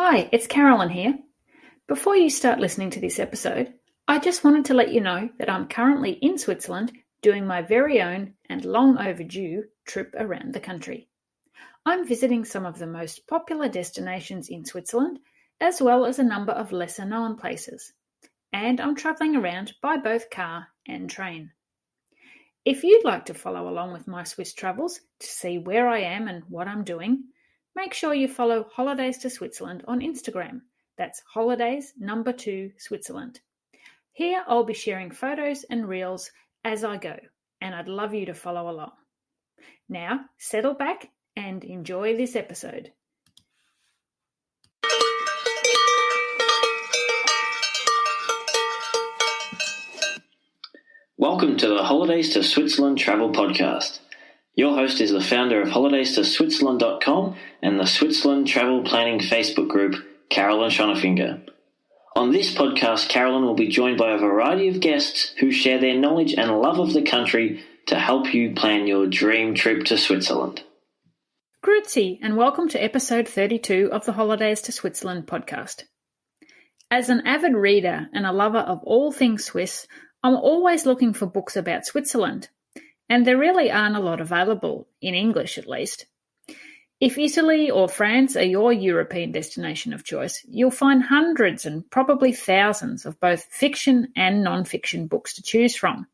Hi, it's Carolyn here. Before you start listening to this episode, I just wanted to let you know that I'm currently in Switzerland doing my very own and long overdue trip around the country. I'm visiting some of the most popular destinations in Switzerland, as well as a number of lesser known places. And I'm travelling around by both car and train. If you'd like to follow along with my Swiss travels to see where I am and what I'm doing, make sure you follow Holidays to Switzerland on Instagram. That's holidays2 Switzerland. Here I'll be sharing photos and reels as I go, and I'd love you to follow along. Now, settle back and enjoy this episode. Welcome to the Holidays to Switzerland Travel Podcast. Your host is the founder of holidays2switzerland.com and the Switzerland Travel Planning Facebook group, Carolyn Schonefinger. On this podcast, Carolyn will be joined by a variety of guests who share their knowledge and love of the country to help you plan your dream trip to Switzerland. Grüezi, and welcome to episode 32 of the Holidays to Switzerland podcast. As an avid reader and a lover of all things Swiss, I'm always looking for books about Switzerland, and there really aren't a lot available, in English at least. If Italy or France are your European destination of choice, you'll find hundreds and probably thousands of both fiction and non-fiction books to choose from.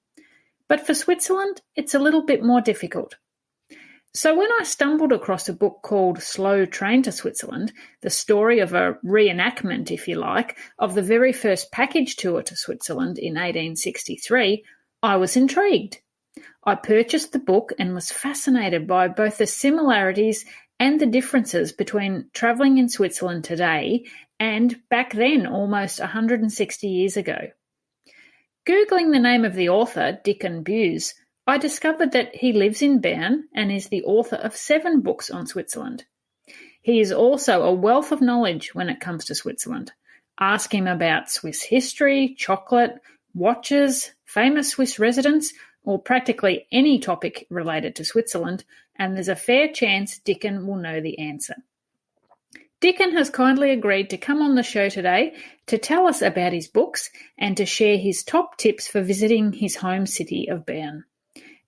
But for Switzerland, it's a little bit more difficult. So when I stumbled across a book called Slow Train to Switzerland, the story of a reenactment, if you like, of the very first package tour to Switzerland in 1863, I was intrigued. I purchased the book and was fascinated by both the similarities and the differences between travelling in Switzerland today and back then, almost 160 years ago. Googling the name of the author, Diccon Bewes, I discovered that he lives in Bern and is the author of 7 books on Switzerland. He is also a wealth of knowledge when it comes to Switzerland. Ask him about Swiss history, chocolate, watches, famous Swiss residents, or practically any topic related to Switzerland, and there's a fair chance Dicken will know the answer. Dicken has kindly agreed to come on the show today to tell us about his books and to share his top tips for visiting his home city of Bern.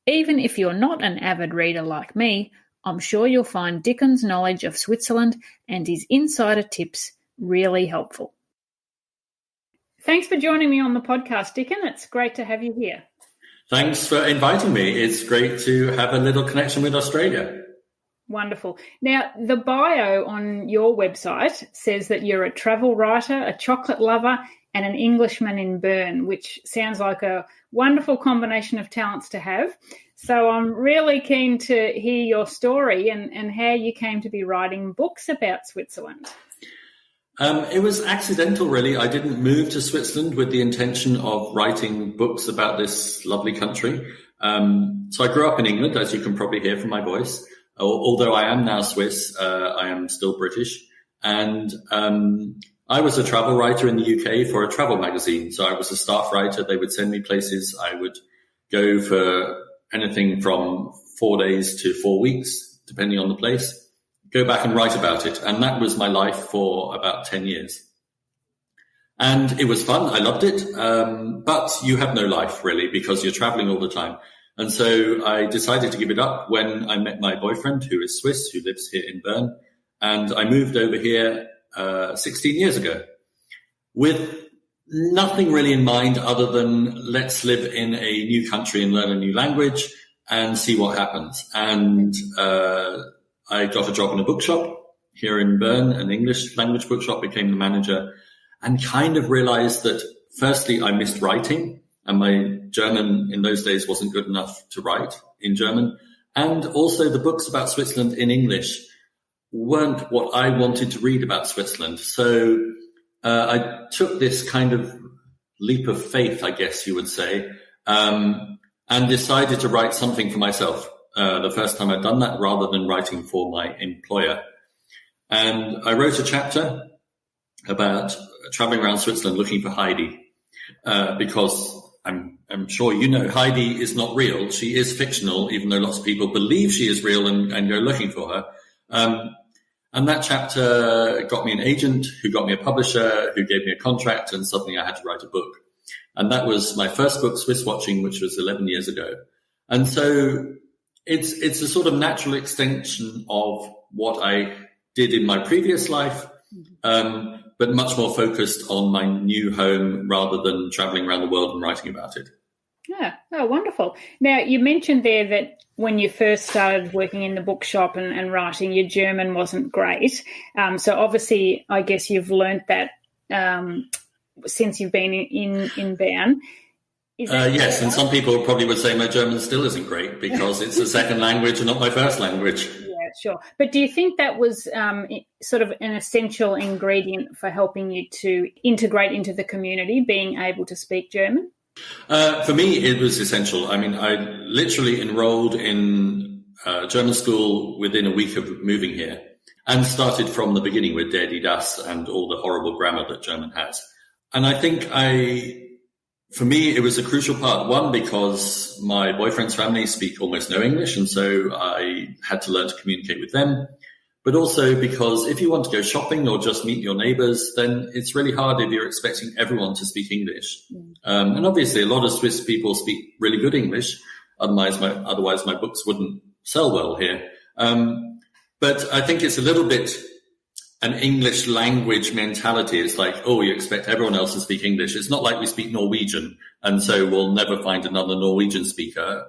Even if you're not an avid reader like me, I'm sure you'll find Dicken's knowledge of Switzerland and his insider tips really helpful. Thanks for joining me on the podcast, Dicken. It's great to have you here. Thanks for inviting me. It's great to have a little connection with Australia. Wonderful. Now, the bio on your website says that you're a travel writer, a chocolate lover, and an Englishman in Bern, which sounds like a wonderful combination of talents to have. So I'm really keen to hear your story and how you came to be writing books about Switzerland. It was accidental, really. I didn't move to Switzerland with the intention of writing books about this lovely country. So I grew up in England, as you can probably hear from my voice. Although I am now Swiss, I am still British. And I was a travel writer in the UK for a travel magazine. So I was a staff writer. They would send me places. I would go for anything from 4 days to 4 weeks, depending on the place. Go back and write about it. And that was my life for about 10 years. And it was fun. I loved it. But you have no life, really, because you're traveling all the time. And so I decided to give it up when I met my boyfriend, who is Swiss, who lives here in Bern. And I moved over here 16 years ago with nothing really in mind other than let's live in a new country and learn a new language and see what happens. And I got a job in a bookshop here in Bern, an English language bookshop, became the manager, and kind of realized that firstly, I missed writing, and my German in those days wasn't good enough to write in German. And also the books about Switzerland in English weren't what I wanted to read about Switzerland. So I took this kind of leap of faith, I guess you would say, and decided to write something for myself. The first time I'd done that rather than writing for my employer. And I wrote a chapter about traveling around Switzerland looking for Heidi, because I'm sure you know Heidi is not real. She is fictional, even though lots of people believe she is real and go looking for her. And that chapter got me an agent, who got me a publisher, who gave me a contract, and suddenly I had to write a book. And that was my first book, Swiss Watching, which was 11 years ago. And so it's a sort of natural extension of what I did in my previous life, but much more focused on my new home rather than traveling around the world and writing about it. Yeah. Oh, wonderful. Now, you mentioned there that when you first started working in the bookshop and writing, your German wasn't great. So obviously, I guess you've learnt that since you've been in Bern. Yes, and some people probably would say my German still isn't great because it's a second language and not my first language. Yeah, sure. But do you think that was sort of an essential ingredient for helping you to integrate into the community, being able to speak German? For me, it was essential. I mean, I literally enrolled in German school within a week of moving here and started from the beginning with Der, die, das and all the horrible grammar that German has. And I think for me, it was a crucial part. One, because my boyfriend's family speak almost no English, and so I had to learn to communicate with them. But also because if you want to go shopping or just meet your neighbors, then it's really hard if you're expecting everyone to speak English. And obviously, a lot of Swiss people speak really good English. Otherwise, my books wouldn't sell well here. But I think it's a little bit an English language mentality. It's like, oh, you expect everyone else to speak English. It's not like we speak Norwegian, and so we'll never find another Norwegian speaker.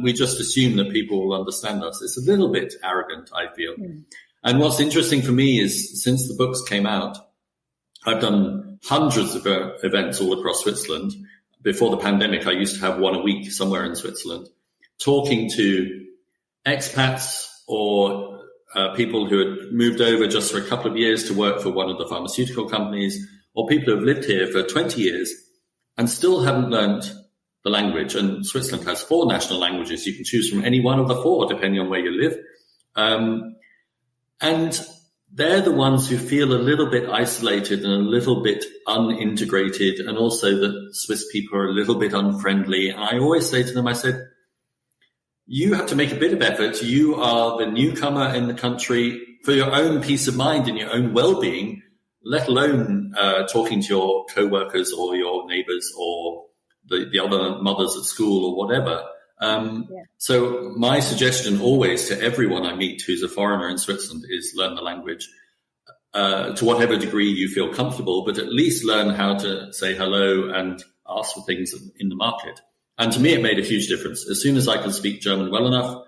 We just assume that people will understand us. It's a little bit arrogant, I feel. And what's interesting for me is since the books came out, I've done hundreds of events all across Switzerland. Before the pandemic, I used to have one a week somewhere in Switzerland, talking to expats or people who had moved over just for a couple of years to work for one of the pharmaceutical companies, or people who have lived here for 20 years and still haven't learned the language. And Switzerland has 4 national languages. You can choose from any one of the 4, depending on where you live. And they're the ones who feel a little bit isolated and a little bit unintegrated, and also that Swiss people are a little bit unfriendly. And I always say to them, I said, you have to make a bit of effort. You are the newcomer in the country. For your own peace of mind and your own well-being, let alone talking to your co-workers or your neighbors or the other mothers at school or whatever. So my suggestion always to everyone I meet who's a foreigner in Switzerland is learn the language to whatever degree you feel comfortable, but at least learn how to say hello and ask for things in the market. And to me, it made a huge difference. As soon as I could speak German well enough,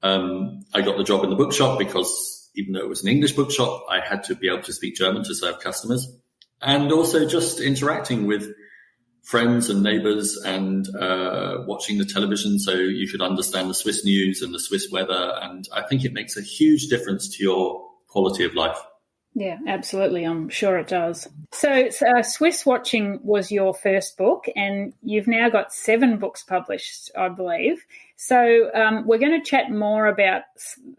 I got the job in the bookshop because even though it was an English bookshop, I had to be able to speak German to serve customers. And also just interacting with friends and neighbors and watching the television so you could understand the Swiss news and the Swiss weather. And I think it makes a huge difference to your quality of life. Yeah, absolutely. I'm sure it does. So Swiss Watching was your first book, and you've now got 7 books published, I believe. So we're going to chat more about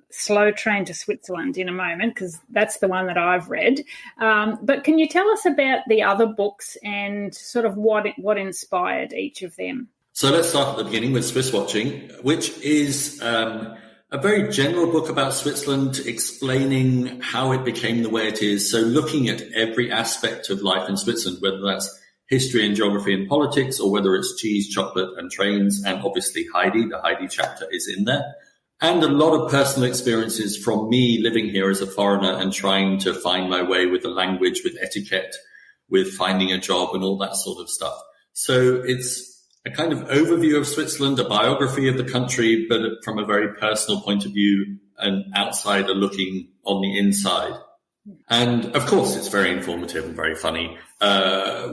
Slow Train to Switzerland in a moment, because that's the one that I've read. But can you tell us about the other books and sort of what inspired each of them? So let's start at the beginning with Swiss Watching, which is a very general book about Switzerland, explaining how it became the way it is. So looking at every aspect of life in Switzerland, whether that's history and geography and politics, or whether it's cheese, chocolate and trains, and obviously Heidi, the Heidi chapter is in there. And a lot of personal experiences from me living here as a foreigner and trying to find my way with the language, with etiquette, with finding a job and all that sort of stuff. So it's a kind of overview of Switzerland, a biography of the country, but from a very personal point of view, an outsider looking on the inside. And of course, it's very informative and very funny,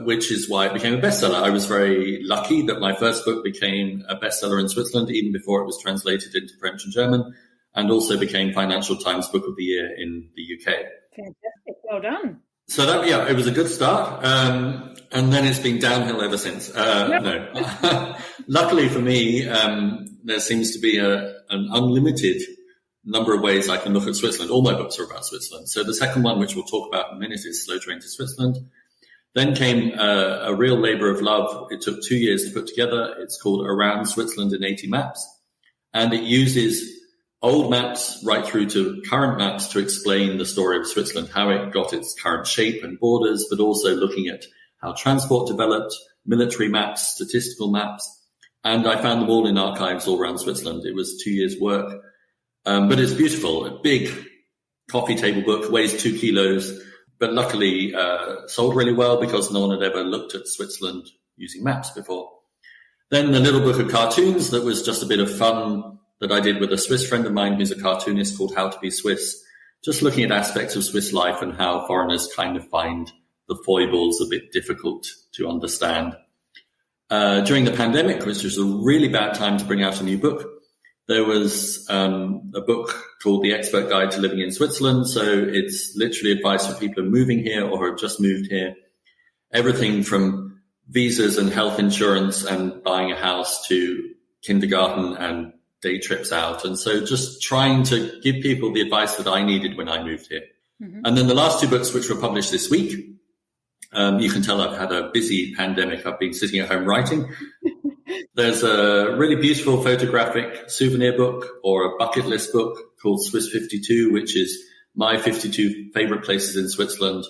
which is why it became a bestseller. I was very lucky that my first book became a bestseller in Switzerland, even before it was translated into French and German, and also became Financial Times Book of the Year in the UK. Fantastic. Well done. So that, yeah, it was a good start. And then it's been downhill ever since. No. Luckily for me, there seems to be an unlimited number of ways I can look at Switzerland. All my books are about Switzerland. So the second one, which we'll talk about in a minute, is Slow Train to Switzerland. Then came a real labor of love. It took 2 years to put together. It's called Around Switzerland in 80 Maps. And it uses old maps right through to current maps to explain the story of Switzerland, how it got its current shape and borders, but also looking at how transport developed, military maps, statistical maps. And I found them all in archives all around Switzerland. It was 2 years' work. But it's beautiful. A big coffee table book, weighs 2 kilos, but luckily sold really well because no one had ever looked at Switzerland using maps before. Then the little book of cartoons that was just a bit of fun that I did with a Swiss friend of mine who's a cartoonist, called How to Be Swiss, just looking at aspects of Swiss life and how foreigners kind of find the foibles a bit difficult to understand. During the pandemic, which was a really bad time to bring out a new book, there was a book called The Expert Guide to Living in Switzerland. So it's literally advice for people who are moving here or have just moved here. Everything from visas and health insurance and buying a house to kindergarten and day trips out. And so just trying to give people the advice that I needed when I moved here. Mm-hmm. And then the last 2 books, which were published this week, you can tell I've had a busy pandemic. I've been sitting at home writing. There's a really beautiful photographic souvenir book or a bucket list book called Swiss 52, which is my 52 favorite places in Switzerland,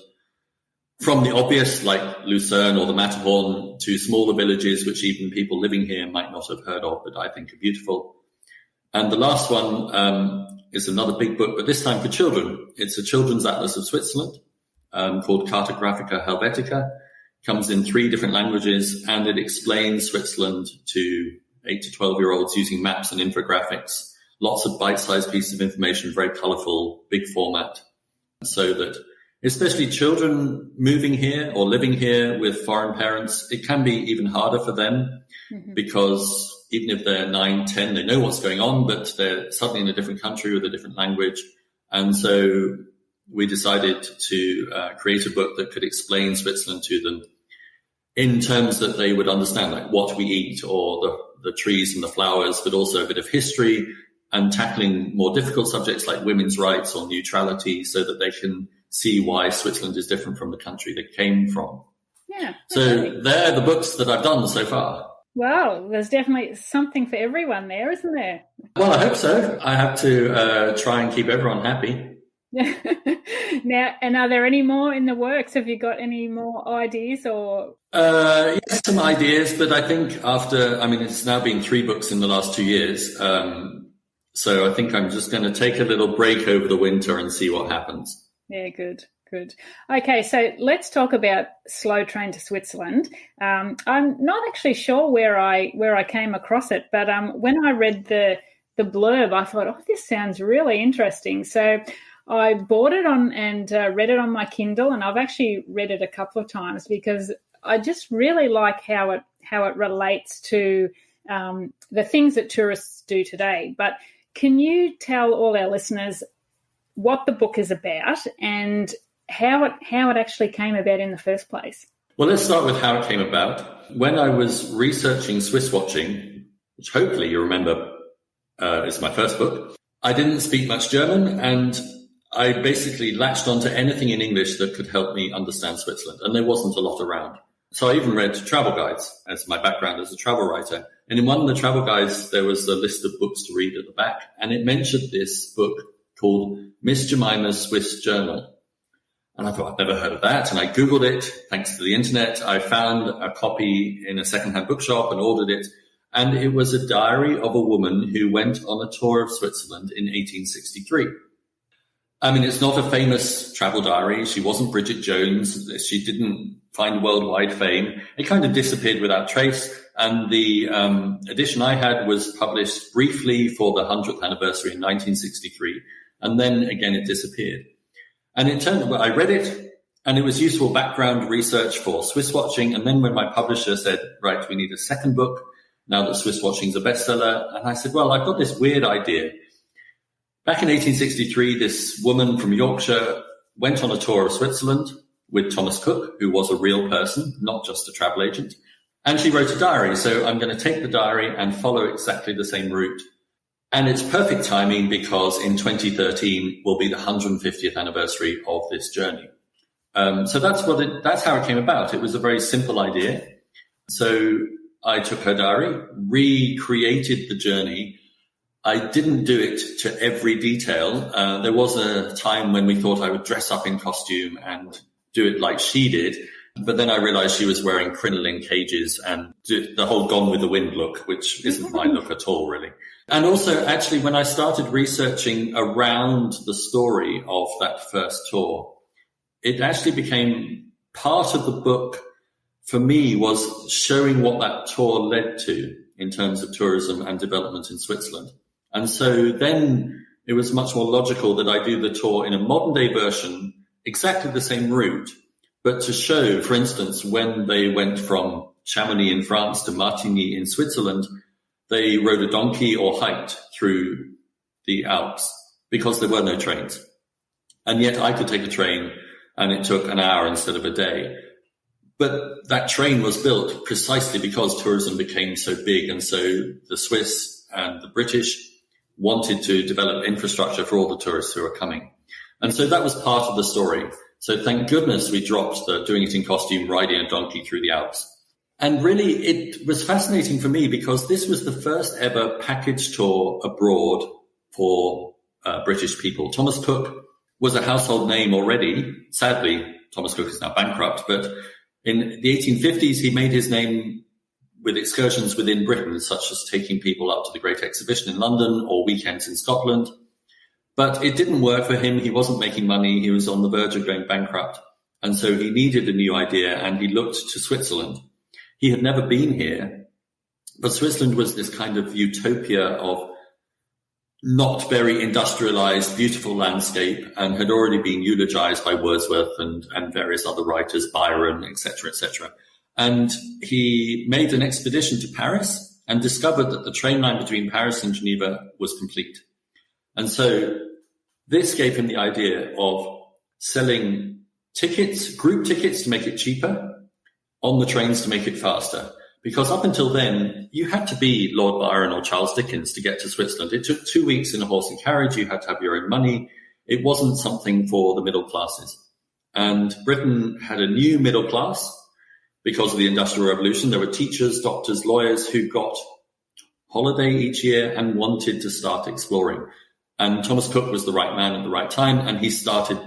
from the obvious like Lucerne or the Matterhorn to smaller villages, which even people living here might not have heard of, but I think are beautiful. And the last one is another big book, but this time for children. It's a children's atlas of Switzerland called Cartographica Helvetica. Comes in 3 different languages, and it explains Switzerland to 8 to 12-year-olds using maps and infographics. Lots of bite-sized pieces of information, very colorful, big format, so that especially children moving here or living here with foreign parents, it can be even harder for them because even if they're 9, 10, they know what's going on, but they're suddenly in a different country with a different language. And so we decided to create a book that could explain Switzerland to them in terms that they would understand, like what we eat or the trees and the flowers, but also a bit of history and tackling more difficult subjects like women's rights or neutrality so that they can see why Switzerland is different from the country they came from. Yeah. So they're the books that I've done so far. Wow, there's definitely something for everyone there, isn't there? Well, I hope so. I have to try and keep everyone happy. Now, and are there any more in the works? Have you got any more ideas or? Yes, some ideas, but I think it's now been 3 books in the last 2 years. So I think I'm just going to take a little break over the winter and see what happens. Yeah, good. Okay, so let's talk about Slow Train to Switzerland. I'm not actually sure where I came across it, but when I read the blurb, I thought, oh, this sounds really interesting. So I bought it on and read it on my Kindle, and I've actually read it a couple of times because I just really like how it relates to the things that tourists do today. But can you tell all our listeners what the book is about and how it actually came about in the first place? Well, let's start with how it came about. When I was researching Swiss watching, which hopefully you remember is my first book, I didn't speak much German, and I basically latched onto anything in English that could help me understand Switzerland, and there wasn't a lot around. So I even read travel guides as my background as a travel writer. And in one of the travel guides, there was a list of books to read at the back, and it mentioned this book called Miss Jemima's Swiss Journal. And I thought, I've never heard of that. And I Googled it. Thanks to the internet, I found a copy in a secondhand bookshop and ordered it. And it was a diary of a woman who went on a tour of Switzerland in 1863. I mean, it's not a famous travel diary. She wasn't Bridget Jones. She didn't find worldwide fame. It kind of disappeared without trace. And the edition I had was published briefly for the 100th anniversary in 1963. And then again, it disappeared. And it turned out, I read it, and it was useful background research for Swiss watching. And then when my publisher said, right, we need a second book now that Swiss watching is a bestseller. And I said, well, I've got this weird idea. Back in 1863, this woman from Yorkshire went on a tour of Switzerland with Thomas Cook, who was a real person, not just a travel agent. And she wrote a diary. So I'm going to take the diary and follow exactly the same route. And it's perfect timing because in 2013 will be the 150th anniversary of this journey. So that's how it came about. It was a very simple idea. So I took her diary, recreated the journey, I didn't do it to every detail. There was a time when we thought I would dress up in costume and do it like she did. But then I realized she was wearing crinoline cages and the whole Gone with the Wind look, which isn't my look at all, really. And also, actually, when I started researching around the story of that first tour, it actually became part of the book for me was showing what that tour led to in terms of tourism and development in Switzerland. And so then it was much more logical that I do the tour in a modern day version, exactly the same route, but to show, for instance, when they went from Chamonix in France to Martigny in Switzerland, they rode a donkey or hiked through the Alps because there were no trains. And yet I could take a train and it took an hour instead of a day. But that train was built precisely because tourism became so big. And so the Swiss and the British wanted to develop infrastructure for all the tourists who are coming. And so that was part of the story. So thank goodness we dropped the doing it in costume, riding a donkey through the Alps. And really it was fascinating for me because this was the first ever package tour abroad for British people. Thomas Cook was a household name already. Sadly, Thomas Cook is now bankrupt, but in the 1850s, he made his name with excursions within Britain, such as taking people up to the Great Exhibition in London or weekends in Scotland. But it didn't work for him. He wasn't making money. He was on the verge of going bankrupt. And so he needed a new idea and he looked to Switzerland. He had never been here, but Switzerland was this kind of utopia of not very industrialized, beautiful landscape and had already been eulogized by Wordsworth and various other writers, Byron, etc., etc. And he made an expedition to Paris and discovered that the train line between Paris and Geneva was complete. And so this gave him the idea of selling tickets, group tickets to make it cheaper, on the trains to make it faster. Because up until then, you had to be Lord Byron or Charles Dickens to get to Switzerland. It took 2 weeks in a horse and carriage. You had to have your own money. It wasn't something for the middle classes. And Britain had a new middle class because of the Industrial Revolution. There were teachers, doctors, lawyers who got holiday each year and wanted to start exploring. And Thomas Cook was the right man at the right time, and he started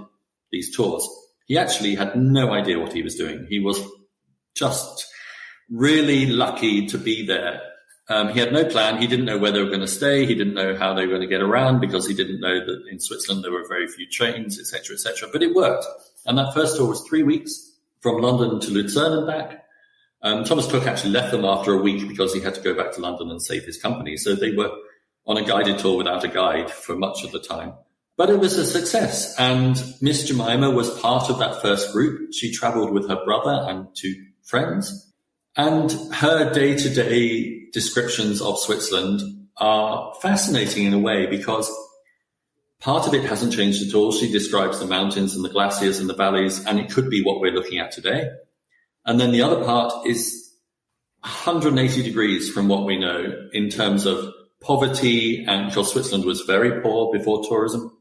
these tours. He actually had no idea what he was doing. He was just really lucky to be there. He had no plan. He didn't know where they were going to stay. He didn't know how they were going to get around because he didn't know that in Switzerland there were very few trains, etc., etc. But it worked. And that first tour was 3 weeks from London to Lucerne and back. Thomas Cook actually left them after a week because he had to go back to London and save his company. So they were on a guided tour without a guide for much of the time. But it was a success. And Miss Jemima was part of that first group. She traveled with her brother and 2 friends. And her day-to-day descriptions of Switzerland are fascinating in a way because part of it hasn't changed at all. She describes the mountains and the glaciers and the valleys, and it could be what we're looking at today. And then the other part is 180 degrees from what we know in terms of poverty, and because Switzerland was very poor before tourism.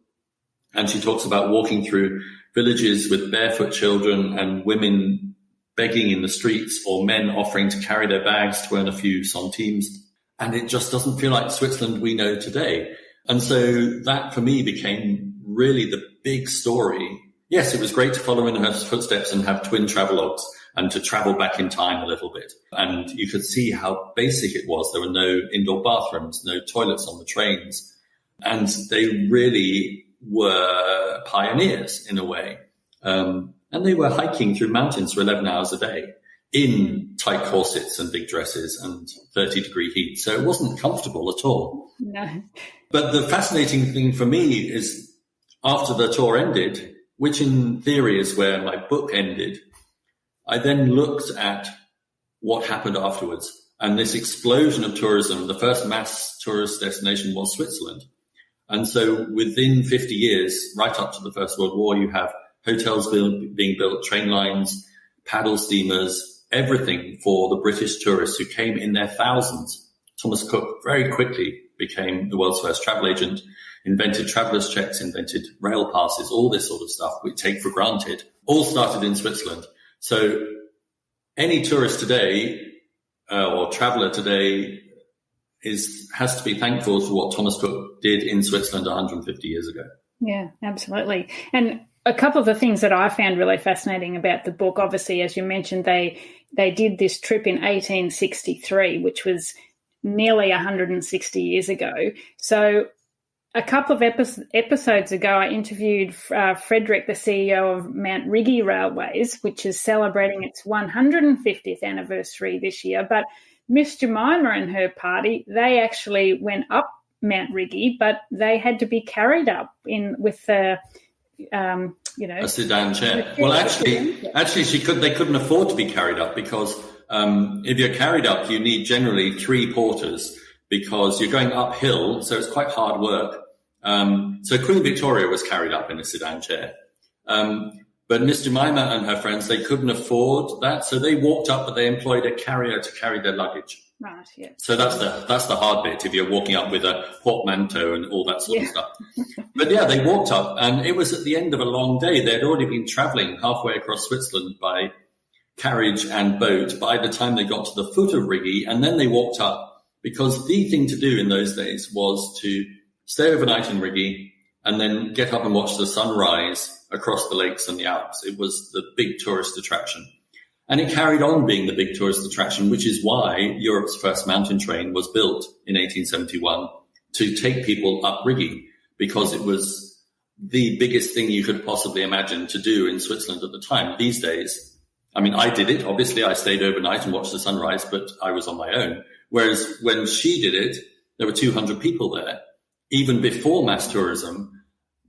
And she talks about walking through villages with barefoot children and women begging in the streets or men offering to carry their bags to earn a few centimes. And it just doesn't feel like Switzerland we know today. And so that for me became really the big story. Yes, it was great to follow in her footsteps and have twin travelogues and to travel back in time a little bit. And you could see how basic it was. There were no indoor bathrooms, no toilets on the trains. And they really were pioneers in a way. And they were hiking through mountains for 11 hours a day in tight corsets and big dresses and 30-degree heat. So it wasn't comfortable at all. No. But the fascinating thing for me is after the tour ended, which in theory is where my book ended, I then looked at what happened afterwards. And this explosion of tourism, the first mass tourist destination was Switzerland. And so within 50 years, right up to the First World War, you have hotels being built, train lines, paddle steamers, everything for the British tourists who came in their thousands. Thomas Cook very quickly became the world's first travel agent, invented travelers' checks, invented rail passes, all this sort of stuff we take for granted, all started in Switzerland. So any tourist today or traveler today has to be thankful for what Thomas Cook did in Switzerland 150 years ago. Yeah, absolutely. And a couple of the things that I found really fascinating about the book, obviously, as you mentioned, they did this trip in 1863, which was nearly 160 years ago. So a couple of episodes ago, I interviewed Frederick, the CEO of Mount Rigi Railways, which is celebrating its 150th anniversary this year. But Miss Jemima and her party, they actually went up Mount Rigi, but they had to be carried up with the, a sedan chair. Well, actually, they couldn't afford to be carried up because if you're carried up, you need generally 3 porters because you're going uphill, so it's quite hard work. So Queen Victoria was carried up in a sedan chair. But Miss Jemima and her friends, they couldn't afford that, so they walked up, but they employed a carrier to carry their luggage. Right, yeah. So that's the hard bit, if you're walking up with a portmanteau and all that sort of stuff. But yeah, they walked up, and it was at the end of a long day. They'd already been travelling halfway across Switzerland by carriage and boat by the time they got to the foot of Rigi, and then they walked up, because the thing to do in those days was to stay overnight in Rigi and then get up and watch the sunrise across the lakes and the Alps. It was the big tourist attraction. And it carried on being the big tourist attraction, which is why Europe's first mountain train was built in 1871 to take people up Rigi, because it was the biggest thing you could possibly imagine to do in Switzerland at the time. These days, I mean, I did it. Obviously, I stayed overnight and watched the sunrise, but I was on my own. Whereas when she did it, there were 200 people there. Even before mass tourism,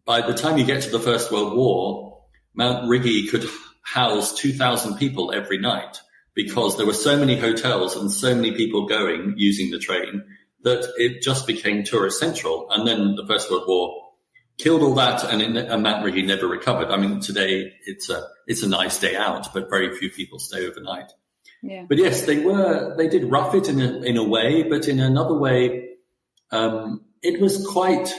by the time you get to the First World War, Mount Rigi could house 2,000 people every night because there were so many hotels and so many people going using the train that it just became tourist central. And then the First World War killed all that, and Mount Rigi never recovered. I mean, today it's a nice day out, but very few people stay overnight. Yeah. But yes, they did rough it in a way, but in another way, it was quite,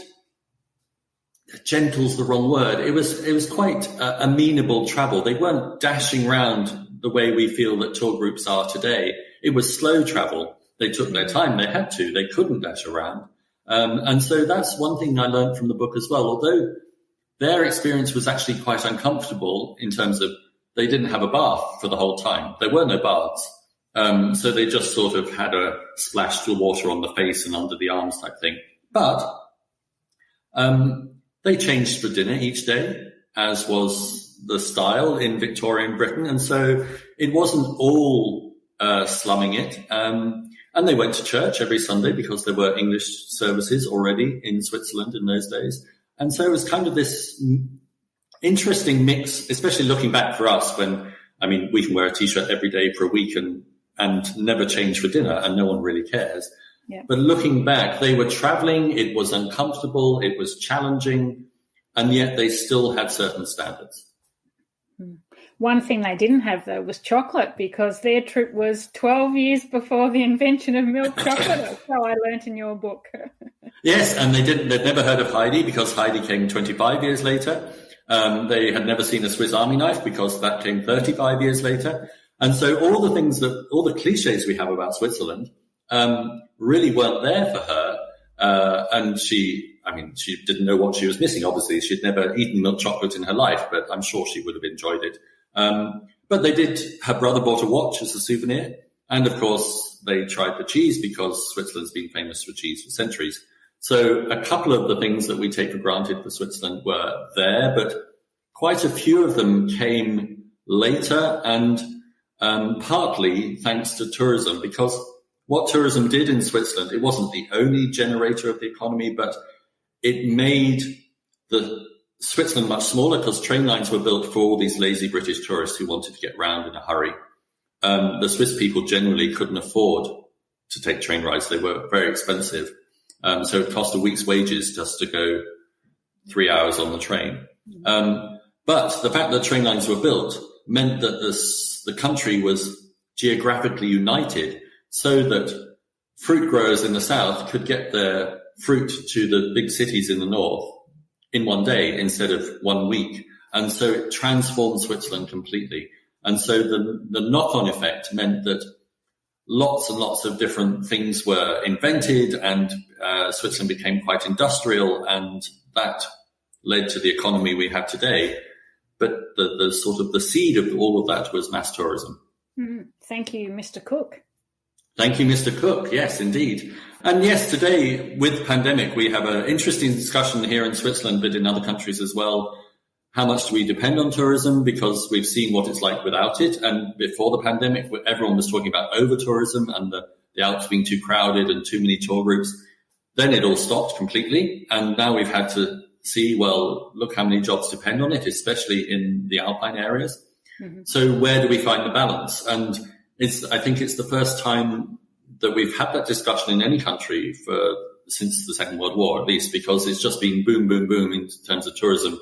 gentle's the wrong word. It was quite amenable travel. They weren't dashing around the way we feel that tour groups are today. It was slow travel. They took their time. They had to. They couldn't dash around. And so that's one thing I learned from the book as well. Although their experience was actually quite uncomfortable in terms of they didn't have a bath for the whole time. There were no baths. So they just sort of had a splash of water on the face and under the arms type thing. But they changed for dinner each day, as was the style in Victorian Britain. And so it wasn't all slumming it. And they went to church every Sunday because there were English services already in Switzerland in those days. And so it was kind of this interesting mix, especially looking back for us when, I mean, we can wear a T-shirt every day for a week and never change for dinner, and no one really cares. Yeah. But looking back, they were traveling, it was uncomfortable, it was challenging, and yet they still had certain standards. One thing they didn't have, though, was chocolate, because their trip was 12 years before the invention of milk chocolate. So I learnt in your book. Yes, and they'd never heard of Heidi because Heidi came 25 years later. They had never seen a Swiss Army knife because that came 35 years later. And so all the cliches we have about Switzerland, really weren't there for her. And she didn't know what she was missing. Obviously, she'd never eaten milk chocolate in her life, but I'm sure she would have enjoyed it. But her brother bought a watch as a souvenir. And of course, they tried the cheese because Switzerland's been famous for cheese for centuries. So a couple of the things that we take for granted for Switzerland were there, but quite a few of them came later, and partly thanks to tourism, because what tourism did in Switzerland, it wasn't the only generator of the economy, but it made the Switzerland much smaller because train lines were built for all these lazy British tourists who wanted to get round in a hurry. The Swiss people generally couldn't afford to take train rides. They were very expensive. So it cost a week's wages just to go 3 hours on the train. But the fact that train lines were built meant that the country was geographically united so that fruit growers in the south could get their fruit to the big cities in the north in one day instead of 1 week. And so it transformed Switzerland completely. And so the knock-on effect meant that lots and lots of different things were invented, and Switzerland became quite industrial, and that led to the economy we have today. But the sort of the seed of all of that was mass tourism. Thank you, Mr. Cook. Thank you, Mr. Cook. Yes, indeed. And yes, today with pandemic, we have an interesting discussion here in Switzerland, but in other countries as well. How much do we depend on tourism? Because we've seen what it's like without it. And before the pandemic, everyone was talking about over-tourism and the Alps being too crowded and too many tour groups. Then it all stopped completely. And now we've had to see, well, look how many jobs depend on it, especially in the Alpine areas. So where do we find the balance? And I think it's the first time that we've had that discussion in any country since the Second World War, at least, because it's just been boom, boom, boom in terms of tourism.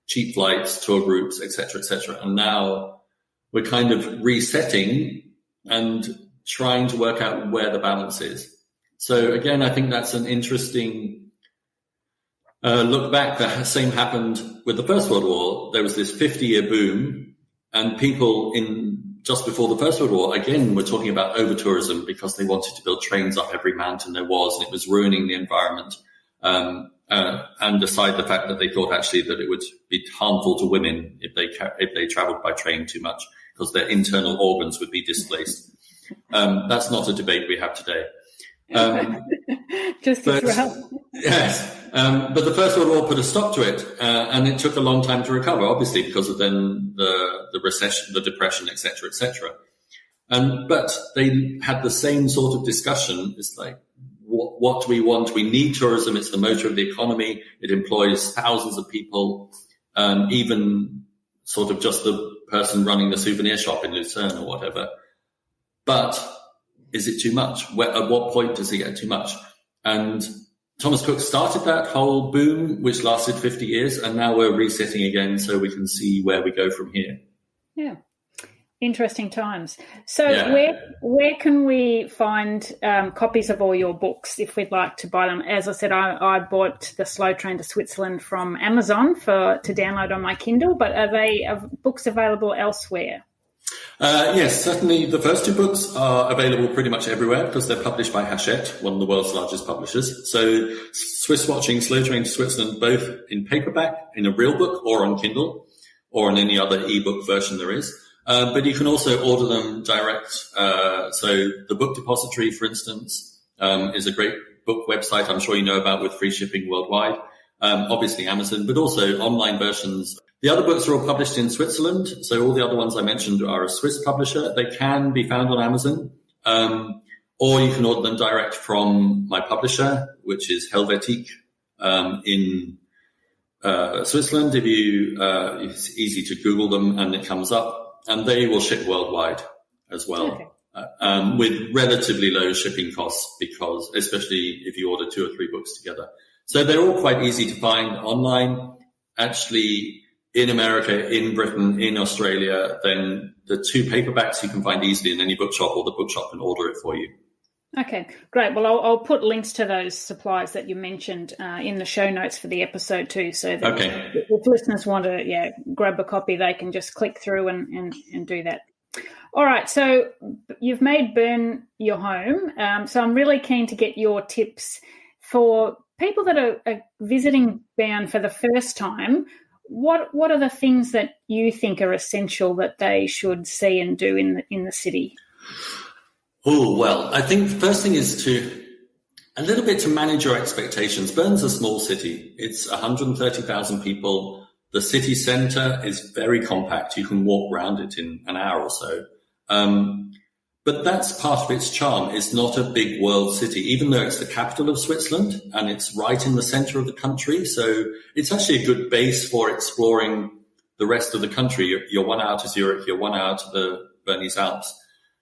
Cheap flights, tour groups, etc., etc. And now we're kind of resetting and trying to work out where the balance is. So again, I think that's an interesting look back. The same happened with the First World War. There was this 50-year boom, and people just before the First World War, again, were talking about over-tourism because they wanted to build trains up every mountain there was, and it was ruining the environment. And aside the fact that they thought actually that it would be harmful to women if they travelled by train too much because their internal organs would be displaced. That's not a debate we have today. Just as well. Yes. But the First World War put a stop to it, and it took a long time to recover, obviously, because of then the recession, the depression, etc., etc. But they had the same sort of discussion. It's like, what do we want? We need tourism. It's the motor of the economy. It employs thousands of people, even sort of just the person running the souvenir shop in Lucerne or whatever. But is it too much? At what point does it get too much? And Thomas Cook started that whole boom, which lasted 50 years, and now we're resetting again so we can see where we go from here. Yeah. Interesting times. So where can we find copies of all your books if we'd like to buy them? As I said, I bought The Slow Train to Switzerland from Amazon to download on my Kindle, but are they books available elsewhere? Yes, certainly the first two books are available pretty much everywhere because they're published by Hachette, one of the world's largest publishers. So Swiss Watching, Slow Train to Switzerland, both in paperback, in a real book, or on Kindle, or on any other ebook version there is. But you can also order them direct. So the Book Depository, for instance, is a great book website I'm sure you know about with free shipping worldwide. Obviously Amazon, but also online versions. The other books are all published in Switzerland. So all the other ones I mentioned are a Swiss publisher. They can be found on Amazon. Or you can order them direct from my publisher, which is Helvetic, in Switzerland. It's easy to Google them and it comes up. And they will ship worldwide as well, with relatively low shipping costs, because especially if you order 2 or 3 books together. So they're all quite easy to find online. Actually, in America, in Britain, in Australia, then the 2 paperbacks you can find easily in any bookshop, or the bookshop can order it for you. Okay, great. Well, I'll put links to those supplies that you mentioned in the show notes for the episode too, so that if listeners want to grab a copy, they can just click through and do that. All right, so you've made Bern your home, so I'm really keen to get your tips for people that are visiting Bern for the first time. What are the things that you think are essential that they should see and do in the city? Oh, well, I think the first thing is a little bit to manage your expectations. Bern's a small city. It's 130,000 people. The city centre is very compact. You can walk around it in an hour or so. But that's part of its charm. It's not a big world city, even though it's the capital of Switzerland and it's right in the centre of the country. So it's actually a good base for exploring the rest of the country. You're 1 hour to Zurich, you're 1 hour to the Bernese Alps.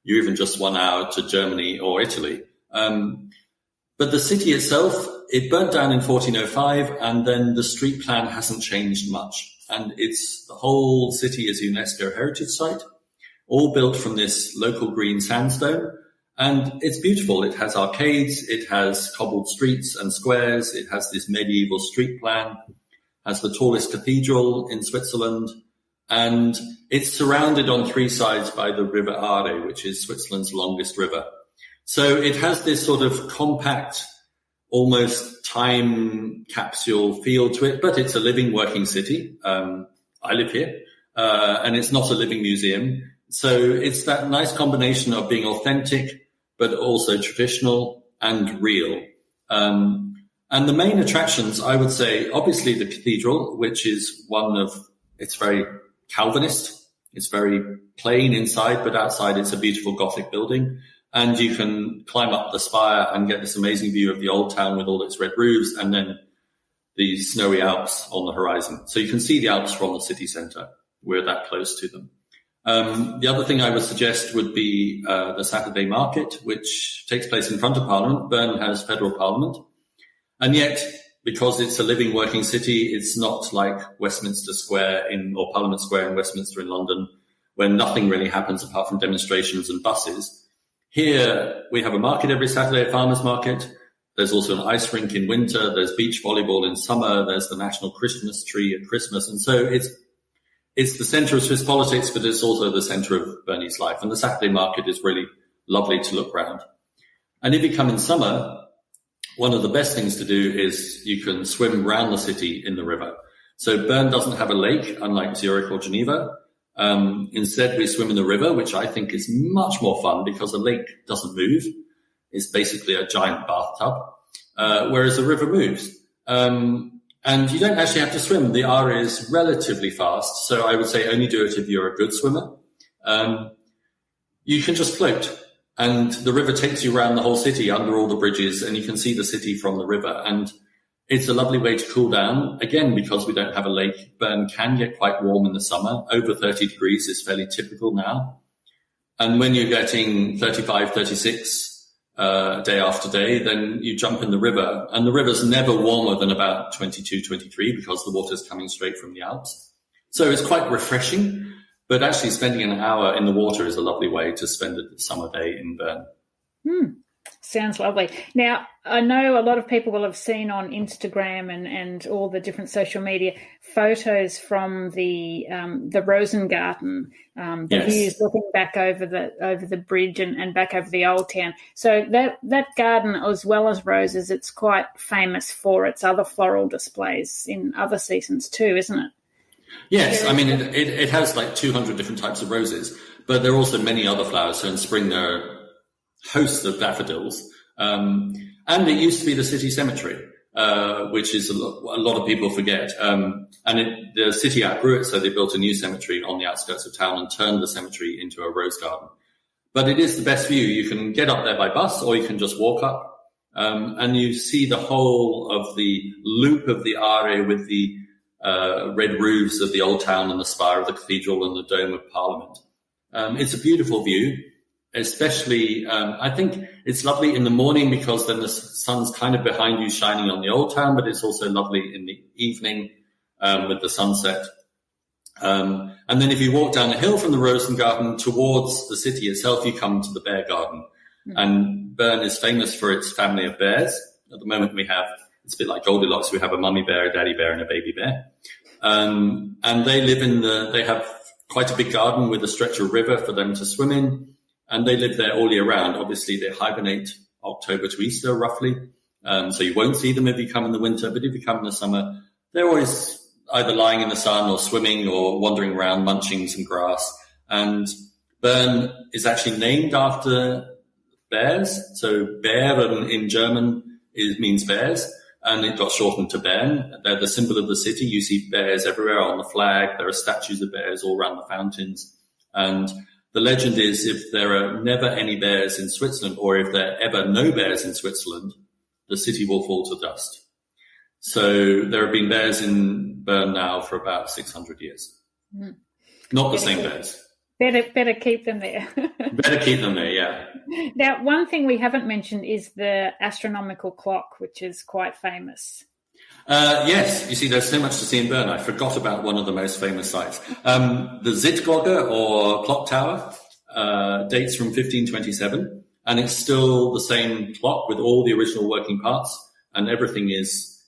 You're even just 1 hour to Germany or Italy. But the city itself, it burnt down in 1405, and then the street plan hasn't changed much. And the whole city is a UNESCO heritage site, all built from this local green sandstone. And it's beautiful. It has arcades, it has cobbled streets and squares, it has this medieval street plan, has the tallest cathedral in Switzerland, and it's surrounded on 3 sides by the River Aare, which is Switzerland's longest river. So it has this sort of compact, almost time capsule feel to it, but it's a living, working city. I live here, and it's not a living museum. So it's that nice combination of being authentic, but also traditional and real. And the main attractions, I would say, obviously the cathedral, which is it's very Calvinist. It's very plain inside, but outside it's a beautiful Gothic building. And you can climb up the spire and get this amazing view of the old town with all its red roofs and then the snowy Alps on the horizon. So you can see the Alps from the city centre. We're that close to them. The other thing I would suggest would be the Saturday market, which takes place in front of Parliament. Bern has federal parliament. And yet, because it's a living, working city, it's not like Westminster Square or Parliament Square in Westminster in London, where nothing really happens apart from demonstrations and buses. Here, we have a market every Saturday, a farmer's market. There's also an ice rink in winter. There's beach volleyball in summer. There's the national Christmas tree at Christmas. And so it's the centre of Swiss politics, but it's also the centre of Bernese life. And the Saturday market is really lovely to look round. And if you come in summer, one of the best things to do is you can swim around the city in the river. So Bern doesn't have a lake, unlike Zurich or Geneva. Instead, we swim in the river, which I think is much more fun because a lake doesn't move. It's basically a giant bathtub, whereas the river moves. And you don't actually have to swim. The Aare is relatively fast, so I would say only do it if you're a good swimmer. You can just float. And the river takes you around the whole city under all the bridges, and you can see the city from the river. And it's a lovely way to cool down. Again, because we don't have a lake, Bern can get quite warm in the summer. Over 30 degrees is fairly typical now. And when you're getting 35, 36 day after day, then you jump in the river. And the river's never warmer than about 22, 23 because the water's coming straight from the Alps. So it's quite refreshing. But actually spending an hour in the water is a lovely way to spend a summer day in Bern. Sounds lovely. Now, I know a lot of people will have seen on Instagram and all the different social media photos from the Rosengarten, the views looking back over the bridge and back over the old town. So that garden, as well as roses, it's quite famous for its other floral displays in other seasons too, isn't it? Yes, I mean, it has like 200 different types of roses, but there are also many other flowers. So in spring, there are hosts of daffodils. And it used to be the city cemetery, which is a lot of people forget. The city outgrew it, so they built a new cemetery on the outskirts of town and turned the cemetery into a rose garden. But it is the best view. You can get up there by bus or you can just walk up, and you see the whole of the loop of the Aare with the red roofs of the old town and the spire of the cathedral and the dome of Parliament. It's a beautiful view, especially, I think it's lovely in the morning because then the sun's kind of behind you shining on the old town, but it's also lovely in the evening with the sunset. And then if you walk down the hill from the Rosengarten towards the city itself, you come to the bear garden. And Bern is famous for its family of bears. At the moment it's a bit like Goldilocks. We have a mummy bear, a daddy bear, and a baby bear. And they live they have quite a big garden with a stretch of river for them to swim in. And they live there all year round. Obviously, they hibernate October to Easter, roughly. So you won't see them if you come in the winter. But if you come in the summer, they're always either lying in the sun or swimming or wandering around, munching some grass. And Bern is actually named after bears. So Bären in German means bears. And it got shortened to Bern. They're the symbol of the city. You see bears everywhere on the flag. There are statues of bears all around the fountains. And the legend is if there are never any bears in Switzerland, or if there are ever no bears in Switzerland, the city will fall to dust. So there have been bears in Bern now for about 600 years. Not the same bears. Better keep them there. Better keep them there, yeah. Now, one thing we haven't mentioned is the astronomical clock, which is quite famous. Yes, you see, there's so much to see in Bern. I forgot about one of the most famous sites. The Zittglocke, or clock tower, dates from 1527, and it's still the same clock with all the original working parts, and everything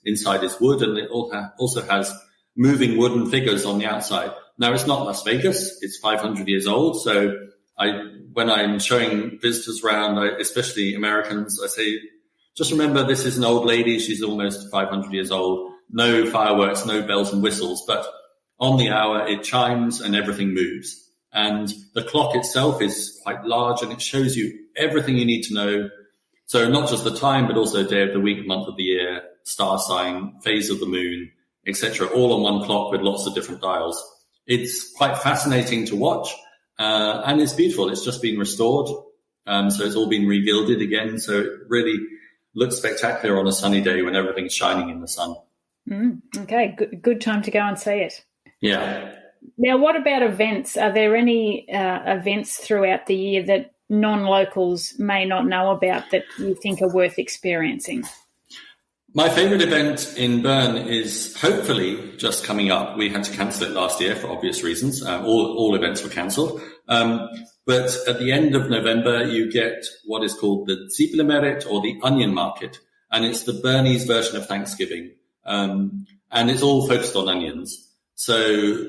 inside is wood, and it also has moving wooden figures on the outside. Now, it's not Las Vegas. It's 500 years old, so When I'm showing visitors around, especially Americans, I say, just remember this is an old lady. She's almost 500 years old. No fireworks, no bells and whistles, but on the hour it chimes and everything moves. And the clock itself is quite large and it shows you everything you need to know. So not just the time, but also day of the week, month of the year, star sign, phase of the moon, etc., all on one clock with lots of different dials. It's quite fascinating to watch, and it's beautiful. It's just been restored, so it's all been regilded again. So it really looks spectacular on a sunny day when everything's shining in the sun. Okay, good time to go and see it. Yeah. Now, what about events? Are there any events throughout the year that non-locals may not know about that you think are worth experiencing? My favourite event in Bern is hopefully just coming up. We had to cancel it last year for obvious reasons. All events were cancelled. But at the end of November, you get what is called the Zwiebelmarkt, or the onion market. And it's the Bernese version of Thanksgiving. And it's all focused on onions. So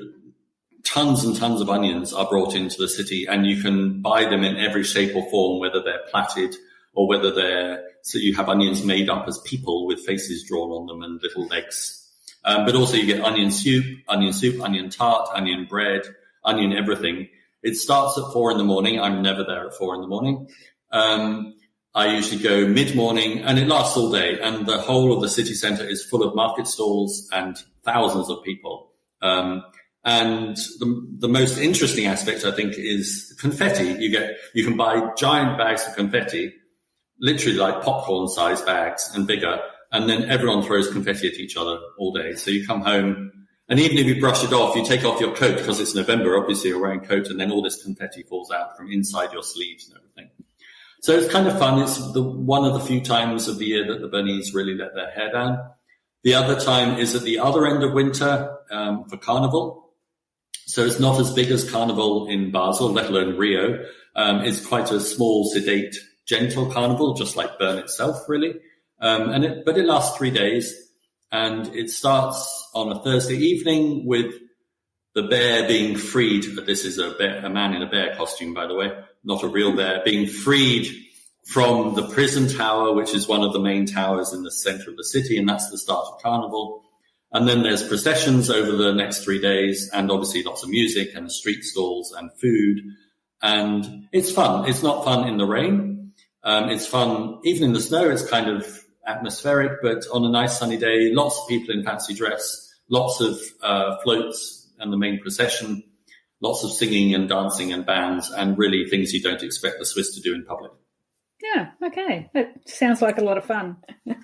tons and tons of onions are brought into the city, and you can buy them in every shape or form, whether they're platted or whether so you have onions made up as people with faces drawn on them and little legs. But also you get onion soup, onion tart, onion bread, onion everything. It starts at 4 a.m. I'm never there at 4 a.m. I usually go mid-morning, and it lasts all day, and the whole of the city centre is full of market stalls and thousands of people. And the most interesting aspect, I think, is confetti. You can buy giant bags of confetti, literally like popcorn-sized bags and bigger, and then everyone throws confetti at each other all day. So you come home, and even if you brush it off, you take off your coat, because it's November, obviously you're wearing a coat, and then all this confetti falls out from inside your sleeves and everything. So it's kind of fun. It's one of the few times of the year that the Bernese really let their hair down. The other time is at the other end of winter for Carnival. So it's not as big as Carnival in Basel, let alone Rio. It's quite a small, sedate, gentle carnival, just like Bern itself, really. But it lasts 3 days, and it starts on a Thursday evening with the bear being freed. This is a man in a bear costume, by the way, not a real bear, being freed from the prison tower, which is one of the main towers in the center of the city, and that's the start of Carnival. And then there's processions over the next 3 days, and obviously lots of music and street stalls and food. And it's fun. It's not fun in the rain. It's fun even in the snow. It's kind of atmospheric, but on a nice sunny day, lots of people in fancy dress, lots of floats and the main procession, lots of singing and dancing and bands, and really things you don't expect the Swiss to do in public. Yeah, okay. That sounds like a lot of fun.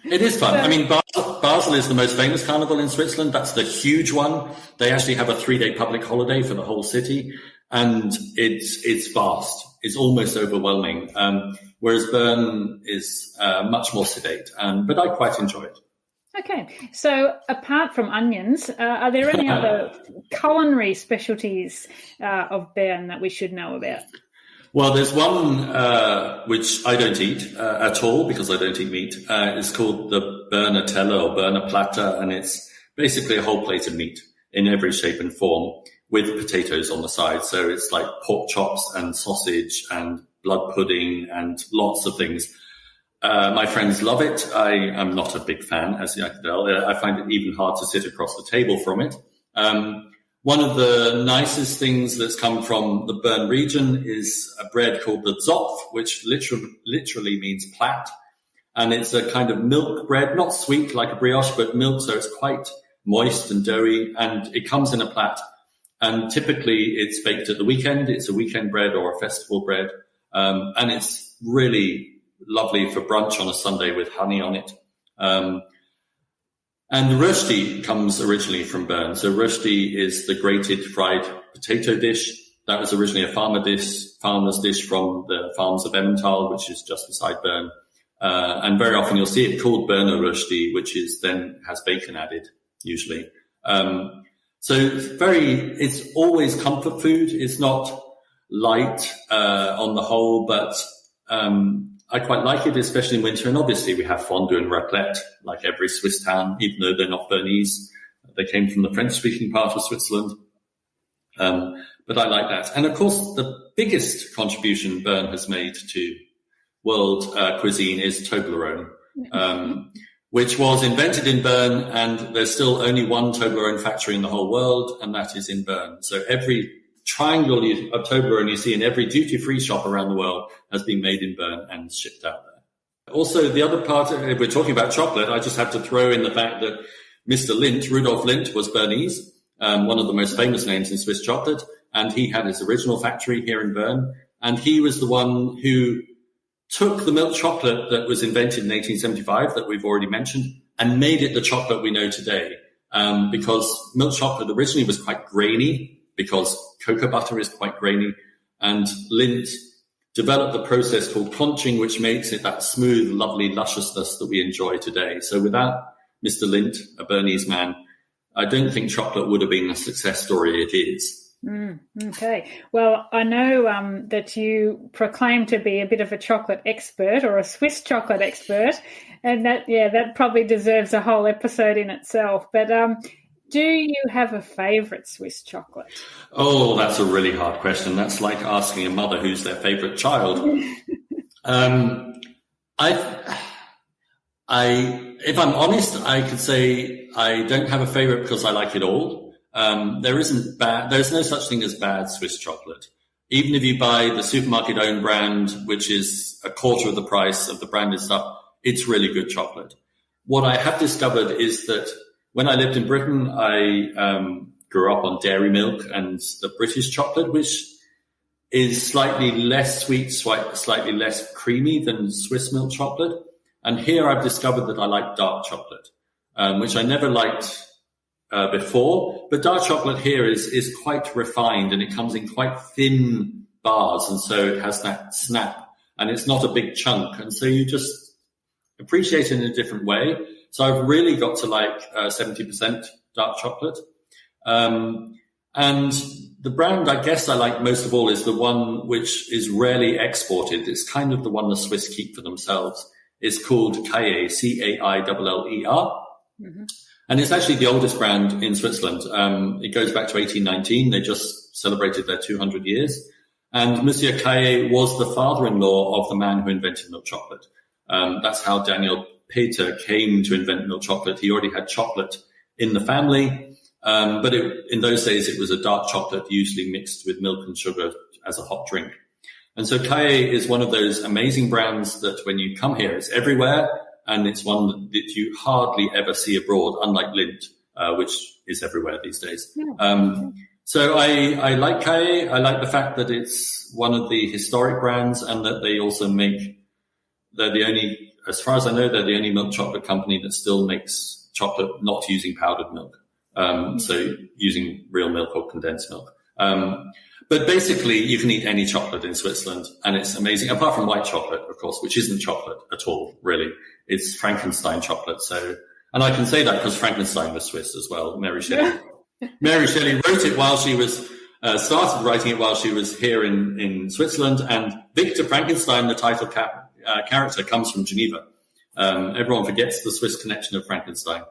It is fun. I mean, Basel is the most famous carnival in Switzerland. That's the huge one. They actually have a 3-day public holiday for the whole city, and it's vast. It's almost overwhelming, whereas Bern is much more sedate, but I quite enjoy it. Okay, so apart from onions, are there any other culinary specialties of Bern that we should know about? Well, there's one which I don't eat at all, because I don't eat meat. It's called the Berner Teller or Berner Platter, and it's basically a whole plate of meat in every shape and form with potatoes on the side. So it's like pork chops and sausage and blood pudding and lots of things. My friends love it. I am not a big fan, as you can tell. I find it even hard to sit across the table from it. One of the nicest things that's come from the Bern region is a bread called the Zopf, which literally means plat. And it's a kind of milk bread, not sweet like a brioche, but milk, so it's quite moist and doughy, and it comes in a plat. And typically it's baked at the weekend. It's a weekend bread or a festival bread. And it's really lovely for brunch on a Sunday with honey on it. And rösti comes originally from Bern. So rösti is the grated fried potato dish. That was originally a farmer's dish from the farms of Emmental, which is just beside Bern. And very often you'll see it called Berner rösti, which is then has bacon added, usually. So it's always comfort food. It's not light, on the whole, but, I quite like it, especially in winter. And obviously we have fondue and raclette, like every Swiss town, even though they're not Bernese. They came from the French-speaking part of Switzerland. But I like that. And of course, the biggest contribution Bern has made to world cuisine is Toblerone, which was invented in Bern, and there's still only one Toblerone factory in the whole world, and that is in Bern. So every triangle of Toblerone you see in every duty-free shop around the world has been made in Bern and shipped out there. Also, the other part, if we're talking about chocolate, I just have to throw in the fact that Mr. Lindt, Rudolf Lindt, was Bernese, one of the most famous names in Swiss chocolate, and he had his original factory here in Bern, and he was the one who took the milk chocolate that was invented in 1875 that we've already mentioned and made it the chocolate we know today, because milk chocolate originally was quite grainy because cocoa butter is quite grainy, and Lindt developed the process called conching, which makes it that smooth, lovely lusciousness that we enjoy today. So without Mr. Lindt, a Bernese man, I don't think chocolate would have been the success story it is. Okay. Well, I know that you proclaim to be a bit of a chocolate expert, or a Swiss chocolate expert, and that probably deserves a whole episode in itself. But do you have a favourite Swiss chocolate? Oh, that's a really hard question. That's like asking a mother who's their favourite child. If I'm honest, I could say I don't have a favourite because I like it all. There's no such thing as bad Swiss chocolate. Even if you buy the supermarket owned brand, which is a quarter of the price of the branded stuff, it's really good chocolate. What I have discovered is that when I lived in Britain, I grew up on dairy milk and the British chocolate, which is slightly less sweet, slightly less creamy than Swiss milk chocolate. And here I've discovered that I like dark chocolate, which I never liked before. But dark chocolate here is quite refined, and it comes in quite thin bars, and so it has that snap, and it's not a big chunk, and so you just appreciate it in a different way. So I've really got to like 70% dark chocolate. And the brand I guess I like most of all is the one which is rarely exported. It's kind of the one the Swiss keep for themselves. It's called Cailler, Cailler. Mm-hmm. And it's actually the oldest brand in Switzerland. It goes back to 1819. They just celebrated their 200 years. And Monsieur Cailler was the father-in-law of the man who invented milk chocolate. That's how Daniel Peter came to invent milk chocolate. He already had chocolate in the family, but in those days it was a dark chocolate, usually mixed with milk and sugar as a hot drink. And so Cailler is one of those amazing brands that when you come here, it's everywhere, and it's one that you hardly ever see abroad, unlike Lindt, which is everywhere these days. Yeah. So I like Cailler. I like the fact that it's one of the historic brands, and that they also they're the only, as far as I know, they're the only milk chocolate company that still makes chocolate not using powdered milk. So using real milk or condensed milk. But basically, you can eat any chocolate in Switzerland, and it's amazing, apart from white chocolate, of course, which isn't chocolate at all, really. It's Frankenstein chocolate. So, and I can say that because Frankenstein was Swiss as well. Mary Shelley. Mary Shelley wrote it while she was, started writing it while she was here in Switzerland, and Victor Frankenstein, the title character, comes from Geneva. Everyone forgets the Swiss connection of Frankenstein.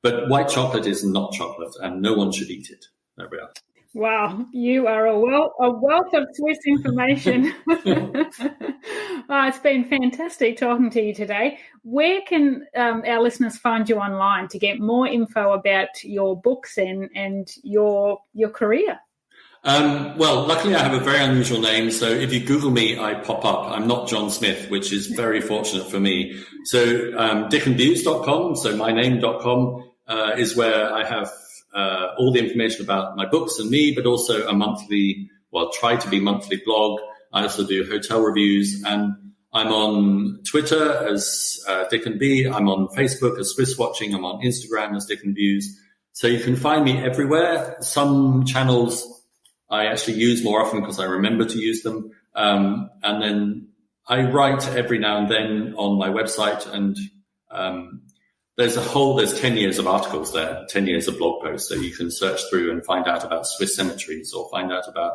But white chocolate is not chocolate, and no one should eat it. There we are. Wow, you are a wealth of Swiss information. It's been fantastic talking to you today. Where can our listeners find you online to get more info about your books and your career? Well, luckily I have a very unusual name, so if you Google me, I pop up. I'm not John Smith, which is very fortunate for me. So DicconBewes.com, so myname.com is where I have all the information about my books and me, but also try to be monthly blog. I also do hotel reviews, and I'm on Twitter as Diccon B. I'm on Facebook as Swiss Watching. I'm on Instagram as Diccon Bewes. So you can find me everywhere. Some channels I actually use more often because I remember to use them. And then I write every now and then on my website, and there's 10 years of articles there, 10 years of blog posts, so you can search through and find out about Swiss cemeteries or find out about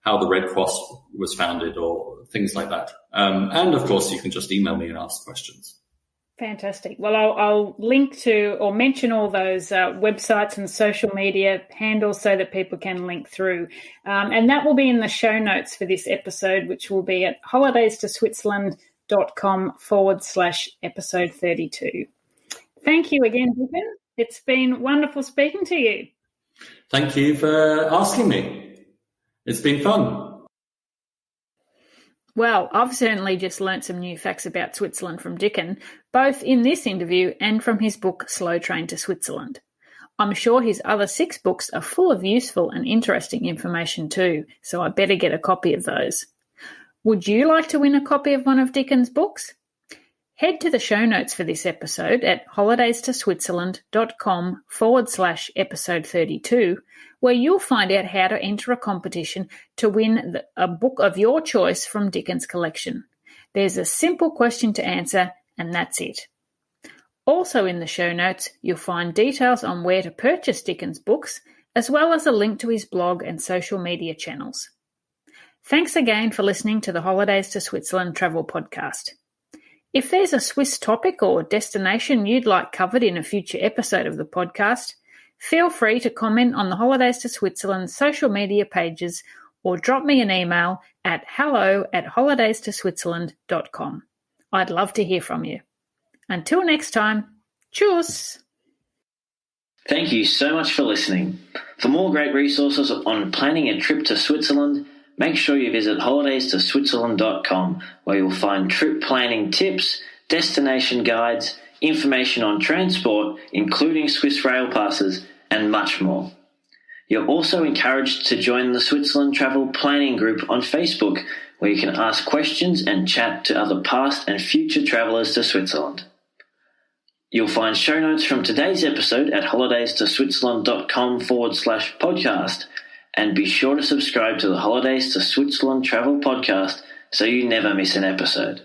how the Red Cross was founded or things like that. And of course, you can just email me and ask questions. Fantastic. Well, I'll link to or mention all those websites and social media handles so that people can link through. And that will be in the show notes for this episode, which will be at holidaystoswitzerland.com/episode 32. Thank you again, Dicken. It's been wonderful speaking to you. Thank you for asking me. It's been fun. Well, I've certainly just learnt some new facts about Switzerland from Dicken, both in this interview and from his book Slow Train to Switzerland. I'm sure his other 6 books are full of useful and interesting information too, so I better get a copy of those. Would you like to win a copy of one of Dicken's books? Head to the show notes for this episode at holidaystoswitzerland.com/episode 32, where you'll find out how to enter a competition to win a book of your choice from Dicken's collection. There's a simple question to answer, and that's it. Also in the show notes, you'll find details on where to purchase Dicken's books, as well as a link to his blog and social media channels. Thanks again for listening to the Holidays to Switzerland Travel Podcast. If there's a Swiss topic or destination you'd like covered in a future episode of the podcast, feel free to comment on the Holidays to Switzerland social media pages or drop me an email at hello@holidaystoswitzerland.com. I'd love to hear from you. Until next time, tschüss! Thank you so much for listening. For more great resources on planning a trip to Switzerland, make sure you visit holidaystoswitzerland.com, where you'll find trip planning tips, destination guides, information on transport, including Swiss rail passes, and much more. You're also encouraged to join the Switzerland Travel Planning Group on Facebook, where you can ask questions and chat to other past and future travellers to Switzerland. You'll find show notes from today's episode at holidaystoswitzerland.com/podcast, and be sure to subscribe to the Holidays to Switzerland Travel Podcast so you never miss an episode.